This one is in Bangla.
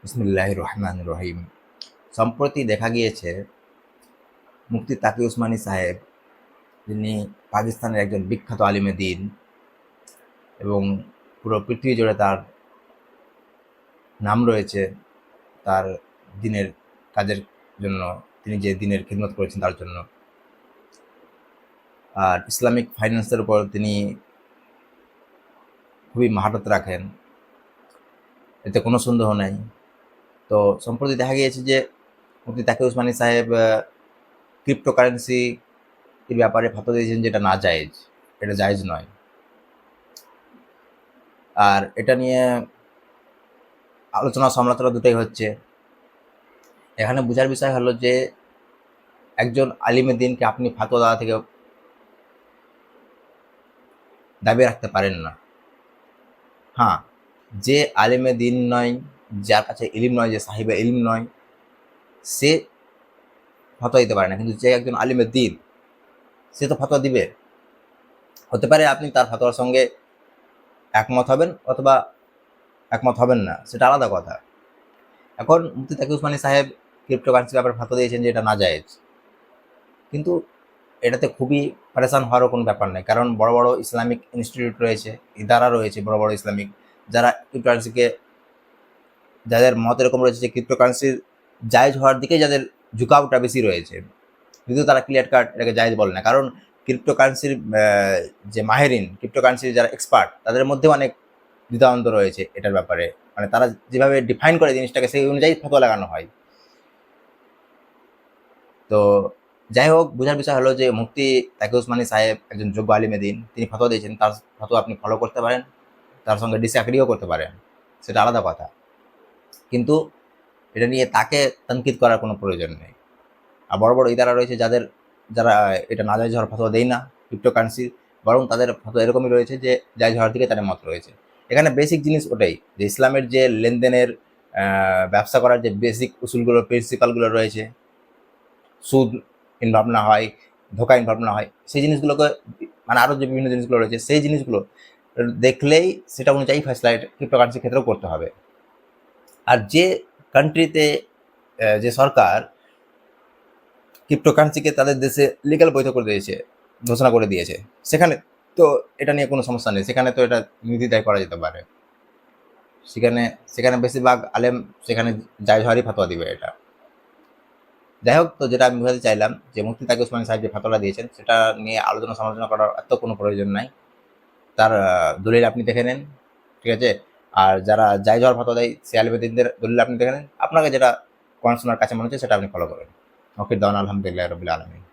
বিসমিল্লাহির রহমানির রহিম। সম্প্রতি দেখা গিয়েছে মুফতি তাকি উসমানী সাহেব, যিনি পাকিস্তানের একজন বিখ্যাত আলিমে দ্বীন এবং পুরো পৃথিবী জুড়ে তার নাম রয়েছে তার দ্বীনের কাজের জন্য, তিনি যে দ্বীনের খিদমত করেছেন তার জন্য। আর ইসলামিক ফাইন্যান্সের উপর তিনি খুবই মাহারত রাখেন, এতে কোনো সন্দেহ নাই। তো সম্প্রতি দেখা গিয়েছে যে মুফতি তাকি উসমানী সাহেব ক্রিপ্টোকারেন্সি এর ব্যাপারে ফতোয়া দিয়েছেন যেটা না জায়েজ, এটা জায়েজ নয়। আর এটা নিয়ে আলোচনা সমালোচনা দুটাই হচ্ছে। এখানে বোঝার বিষয় হলো যে একজন আলিমে দ্বীনকে আপনি ফাতোয়া দেওয়া থেকে দাবি রাখতে পারেন না। হ্যাঁ, যে আলিমে দ্বীন নয়, যার কাছে ইলম নয়, যে সাহিবে ইলম নয়, সে ফতোয়া দিতে পারে না। কিন্তু যে একজন আলিমে দ্বীন, সে তো ফতোয়া দিবে। হতে পারে আপনি তার ফতোয়ার সঙ্গে একমত হবেন অথবা একমত হবেন না, সেটা আলাদা কথা। এখন মুফতি তাকি উসমানী সাহেব ক্রিপ্টোকারেন্সির ব্যাপারে ফতোয়া দিয়েছেন যে এটা না জায়েজ, কিন্তু এটাতে খুবই পারেশান হওয়ারও কোনো ব্যাপার নেই। কারণ বড় বড় ইসলামিক ইনস্টিটিউট রয়েছে, ইদারা রয়েছে বড় বড় ইসলামিক, যারা ক্রিপ্টোকারেন্সিকে, যাদের মত এরকম রয়েছে যে ক্রিপ্টোকারেন্সির জায়েজ হওয়ার দিকে যাদের ঝুঁকাওটা বেশি রয়েছে, কিন্তু তারা ক্লিয়ার কাট এটাকে জায়েজ বলে না। কারণ ক্রিপ্টোকারেন্সির যে মাহেরিন, ক্রিপ্টোকারেন্সির যারা এক্সপার্ট, তাদের মধ্যেও অনেক দ্বিধাদ্বন্দ্ব রয়েছে এটার ব্যাপারে। মানে তারা যেভাবে ডিফাইন করে জিনিসটাকে, সেই অনুযায়ী ফতোয়া লাগানো হয়। তো যাই হোক, বোঝার বিষয় হলো যে মুফতি তাকি উসমানী সাহেব একজন যোগ্য আলিমে দ্বীন, তিনি ফতোয়া দিয়েছেন, তার ফতোয়া আপনি ফলো করতে পারেন, তার সঙ্গে ডিসঅ্যাগ্রিও করতে পারেন, সেটা আলাদা কথা। কিন্তু এটা নিয়ে তাকে তানকিদ করার কোনো প্রয়োজন নেই। আর বড় বড় ইদারা রয়েছে যারা এটা না জায়েজ হওয়ার ফতোয়া দেয় না ক্রিপ্টোকারেন্সি, বরং তাদের ফতোয়া এরকমই রয়েছে যে জায়েজ হওয়ার দিকে তাদের মত রয়েছে। এখানে বেসিক জিনিস ওটাই, যে ইসলামের যে লেনদেনের, ব্যবসা করার যে বেসিক উসুলগুলো, প্রিন্সিপালগুলো রয়েছে, সুদ ইনভলভ না হয়, ধোকা ইনভলভ না হয়, সেই জিনিসগুলোকে, মানে আরও যে বিভিন্ন জিনিসগুলো রয়েছে, সেই জিনিসগুলো দেখলেই সেটা অনুযায়ী ফয়সলা ক্রিপ্টোকারেন্সির ক্ষেত্রেও করতে হবে। আর যে কান্ট্রিতে, যে সরকার ক্রিপ্টোকারেন্সিকে তাদের দেশে লিগ্যাল বৈধ করে দিয়েছে, ঘোষণা করে দিয়েছে, সেখানে তো এটা নিয়ে কোনো সমস্যা নেই, সেখানে তো এটা নির্দ্বিধায় করা যেতে পারে। সেখানে সেখানে বেশিরভাগ আলেম সেখানে জায়েজ হওয়ারই ফতোয়া দিবে এটা। যাই হোক, তো যেটা আমি বোঝাতে চাইলাম যে মুফতি তাকি উসমানী সাহেব যে ফতোয়াটা দিয়েছেন, সেটা নিয়ে আলোচনা সমালোচনা করার এত কোনো প্রয়োজন নাই। তার দলিল আপনি দেখে নেন, ঠিক আছে? আর যারা জায়েজ হওয়ার ফতোয়া দেয়, সে আলিমে দ্বীনদের দলিল আপনি দেখে নেন, আপনাকে যেটা কোরআন সুন্নাহর কাছে মনে হচ্ছে সেটা আপনি ফলো করেন। ওকে, দাওয়ানা আলহামদুলিল্লাহি রাব্বিল আলামিন।